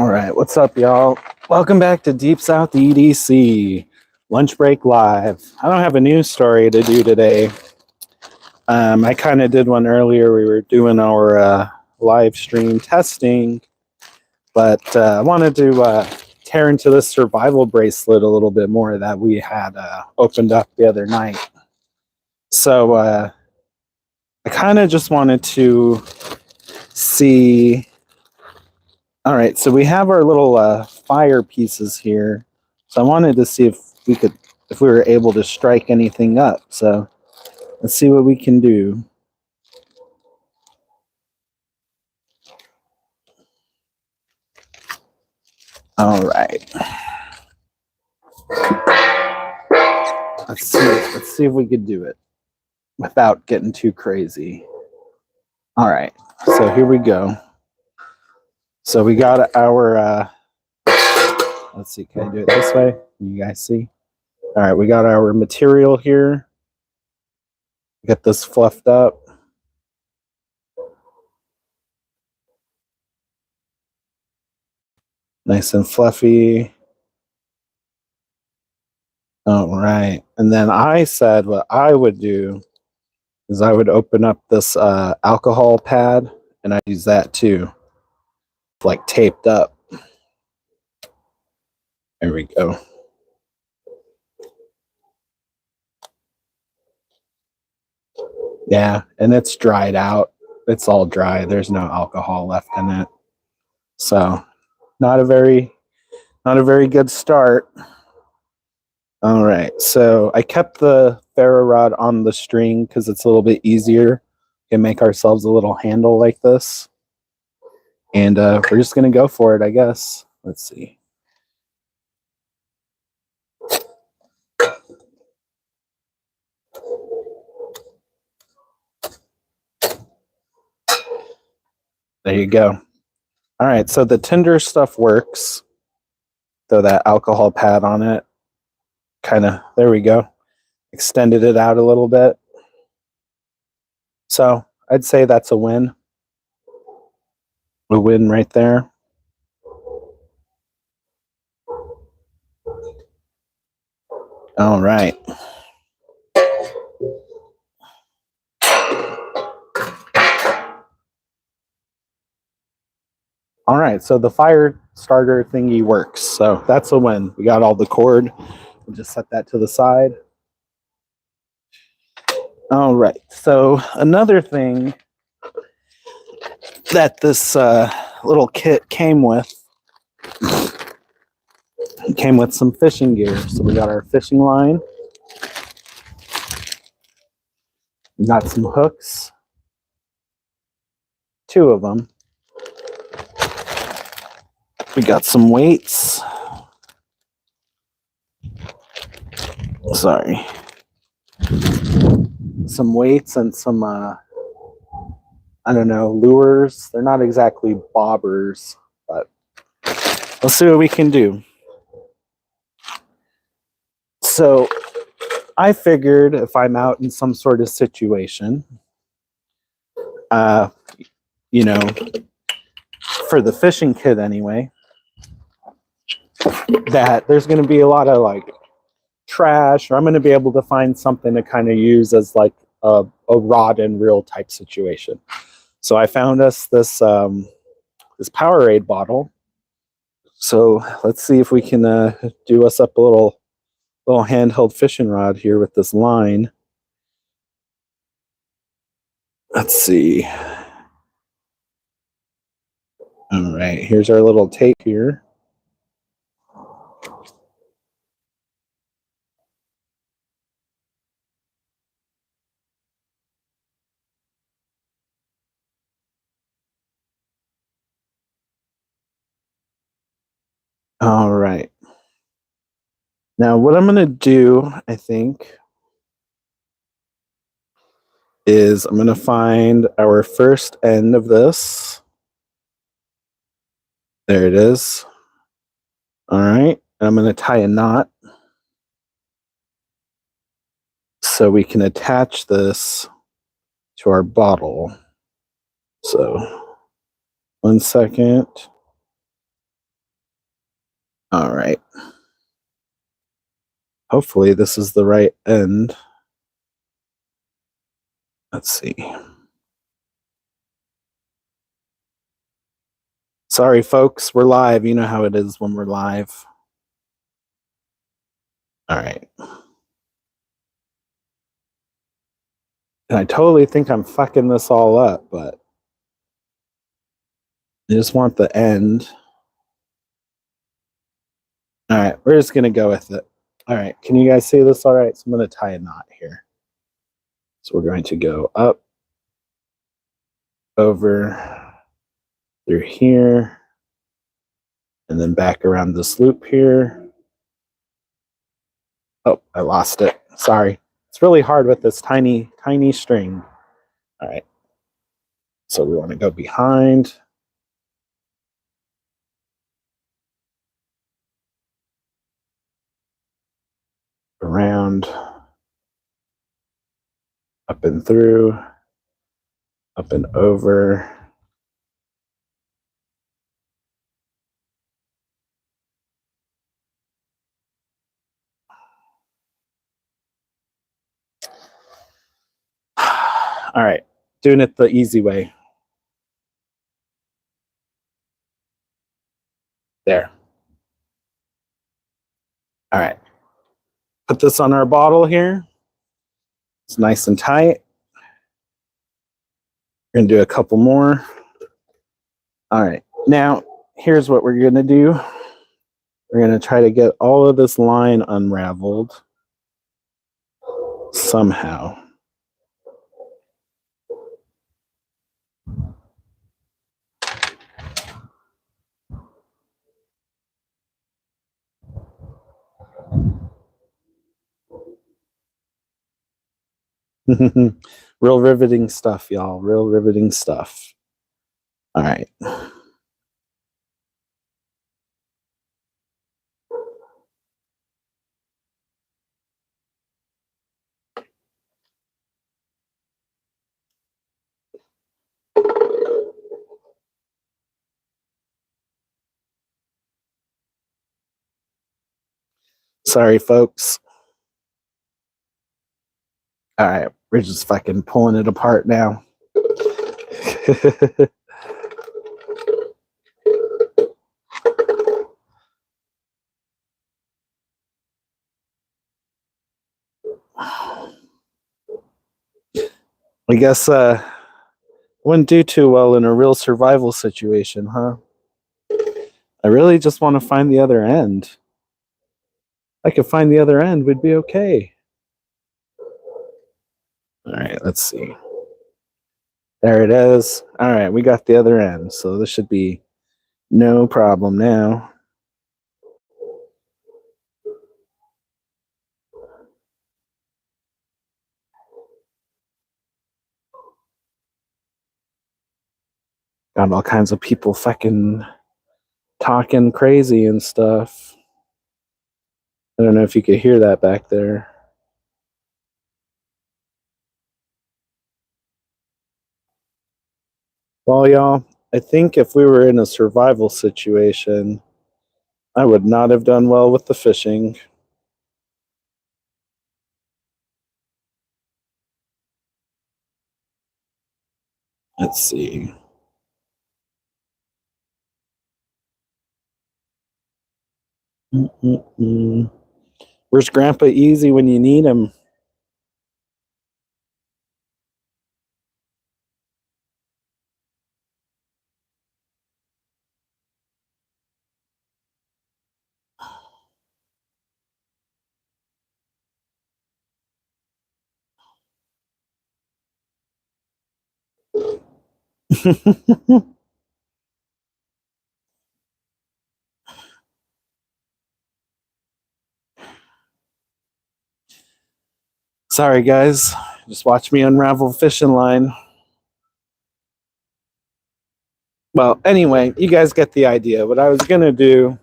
All right, what's up, y'all? Welcome back to Deep South EDC Lunch Break Live. I don't have a news story to do today. I kind of did one earlier. We were doing our live stream testing, but I wanted to tear into this survival bracelet a little bit more that we had opened up the other night. So I kind of just wanted to see. All right, so we have our little fire pieces here. So I wanted to see if we were able to strike anything up. So let's see what we can do. All right. Let's see if we could do it without getting too crazy. All right, so here we go. So we got our, let's see, can I do it this way? You guys see? All right, we got our material here. Get this fluffed up. Nice and fluffy. All right, and then I said what I would do is I would open up this alcohol pad, and I use that too, like taped up. There we go. Yeah, and it's dried out. It's all dry. There's no alcohol left in it. So, not a very good start. All right, so I kept the ferro rod on the string because it's a little bit easier. We can make ourselves a little handle like this. And we're just going to go for it, I guess. Let's see. There you go. All right, so the tinder stuff works. Throw that alcohol pad on it. Kind of, there we go. Extended it out a little bit. So I'd say that's a win. A win right there. All right. All right, so the fire starter thingy works. So that's a win. We got all the cord. We'll just set that to the side. All right, so another thing that this little kit came with some fishing gear. So we got our fishing line. We got some hooks. 2 of them. We got some weights. Sorry. Some weights and some, I don't know, lures. They're not exactly bobbers, but let's see what we can do. So I figured if I'm out in some sort of situation, you know, for the fishing kit anyway, that there's going to be a lot of like trash, or I'm going to be able to find something to kind of use as like a rod and reel type situation. So I found us this this Powerade bottle. So let's see if we can do us up a little handheld fishing rod here with this line. Let's see. All right, here's our little tape here. All right. Now what I'm going to do, I think, is I'm going to find our first end of this. There it is. All right. I'm going to tie a knot so we can attach this to our bottle. So 1 second. All right. Hopefully this is the right end. Let's see. Sorry, folks, we're live. You know how it is when we're live. All right. And I totally think I'm fucking this all up, but I just want the end. All right, we're just going to go with it. All right, can you guys see this all right? So I'm going to tie a knot here. So we're going to go up, over, through here, and then back around this loop here. Oh, I lost it. Sorry. It's really hard with this tiny, tiny string. All right. So we want to go behind. Around. Up and through. Up and over. All right. Doing it the easy way. There. All right. Put this on our bottle here. It's nice and tight. We're going to do a couple more. All right. Now, here's what we're going to do. We're going to try to get all of this line unraveled somehow. Real riveting stuff, y'all. Real riveting stuff. All right. Sorry, folks. All right. We're just fucking pulling it apart now. I guess wouldn't do too well in a real survival situation, huh? I really just want to find the other end. If I could find the other end, we'd be okay. All right, let's see. There it is. All right, we got the other end, so this should be no problem now. Got all kinds of people fucking talking crazy and stuff. I don't know if you could hear that back there. Well, y'all, I think if we were in a survival situation, I would not have done well with the fishing. Let's see. Where's Grandpa Easy when you need him? Sorry, guys. Just watch me unravel fishing line. Well, anyway, you guys get the idea. What I was going to do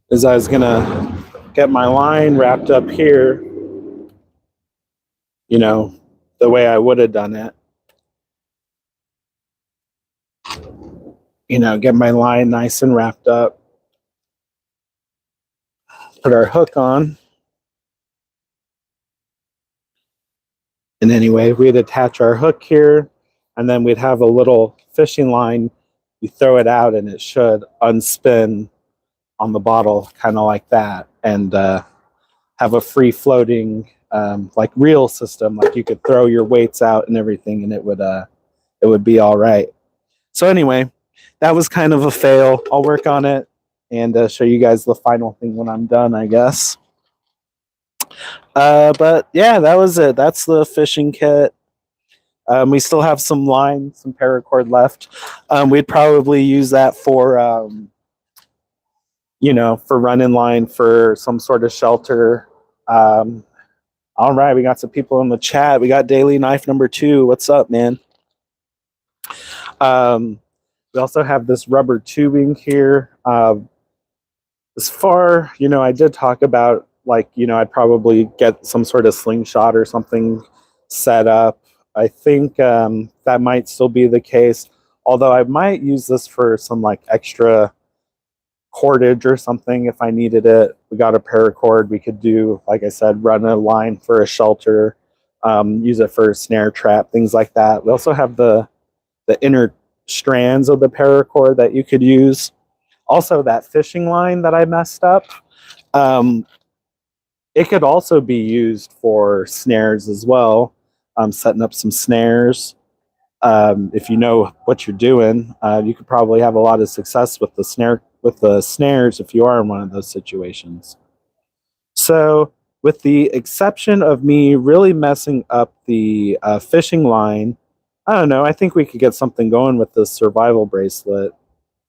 is I was going to get my line wrapped up here, you know, the way I would have done it. You know, get my line nice and wrapped up. put our hook on. And anyway, we'd attach our hook here, and then we'd have a little fishing line. You throw it out, and it should unspin on the bottle, kind of like that, and have a free floating like reel system. Like you could throw your weights out and everything, and it would be all right. So anyway, that was kind of a fail. I'll work on it and show you guys the final thing when I'm done, I guess. But yeah, that was it. That's the fishing kit. We still have some line, some paracord left. We'd probably use that for, you know, for running line for some sort of shelter. All right, we got some people in the chat. We got Daily Knife number 2. What's up, man? We also have this rubber tubing here. As far, you know, I did talk about, like, you know, I'd probably get some sort of slingshot or something set up. I think that might still be the case, although I might use this for some like extra cordage or something if I needed it. We got a paracord. We could do, like I said, run a line for a shelter, use it for a snare trap, things like that. We also have the inner strands of the paracord that you could use. Also, that fishing line that I messed up, it could also be used for snares as well. Setting up some snares. If you know what you're doing, you could probably have a lot of success with the snares if you are in one of those situations. So, with the exception of me really messing up the fishing line, I don't know. I think we could get something going with this survival bracelet.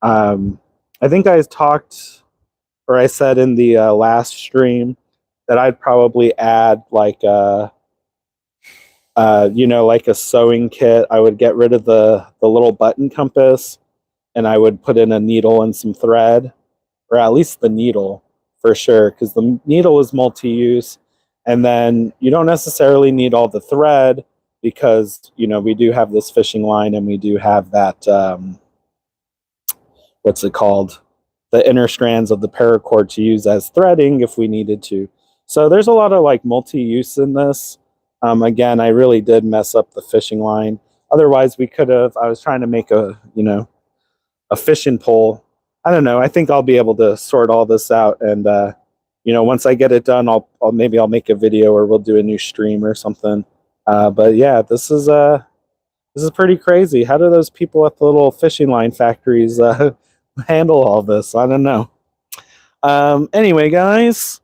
I think I talked, or I said in the last stream, that I'd probably add like you know, like a sewing kit. I would get rid of the little button compass, and I would put in a needle and some thread, or at least the needle for sure, because the needle is multi-use, and then you don't necessarily need all the thread because, you know, we do have this fishing line and we do have that what's it called, the inner strands of the paracord to use as threading if we needed to. So there's a lot of like multi-use in this. Again, I really did mess up the fishing line. Otherwise, we could have, I was trying to make a, you know, a fishing pole. I don't know. I think I'll be able to sort all this out. And, you know, once I get it done, maybe I'll make a video or we'll do a new stream or something. But yeah, this is pretty crazy. How do those people at the little fishing line factories handle all this? I don't know. Anyway, guys,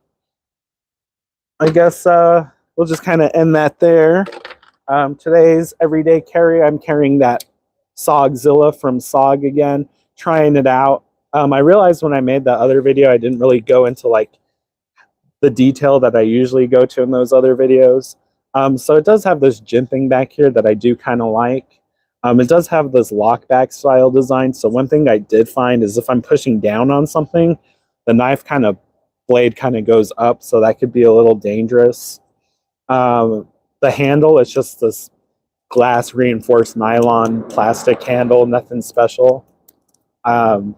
I guess we'll just kind of end that there. Today's everyday carry, I'm carrying that Sogzilla from Sog again, trying it out. I realized when I made that other video, I didn't really go into like the detail that I usually go to in those other videos. So it does have this jimping back here that I do kind of like. It does have this lockback style design. So one thing I did find is if I'm pushing down on something, the knife blade kind of goes up. So that could be a little dangerous. The handle is just this glass reinforced nylon plastic handle, nothing special. But,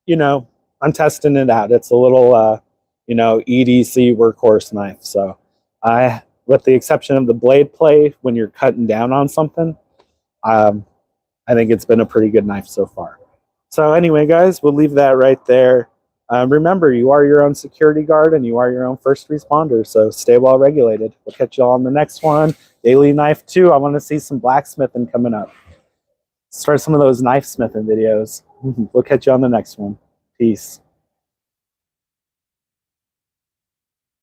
you know, I'm testing it out. It's a little, you know, EDC workhorse knife. So with the exception of the blade play, when you're cutting down on something, I think it's been a pretty good knife so far. So anyway, guys, we'll leave that right there. Remember, you are your own security guard and you are your own first responder, so stay well regulated. We'll catch you all on the next one. Daily Knife 2, I want to see some blacksmithing coming up. Start some of those knife smithing videos. We'll catch you on the next one. Peace.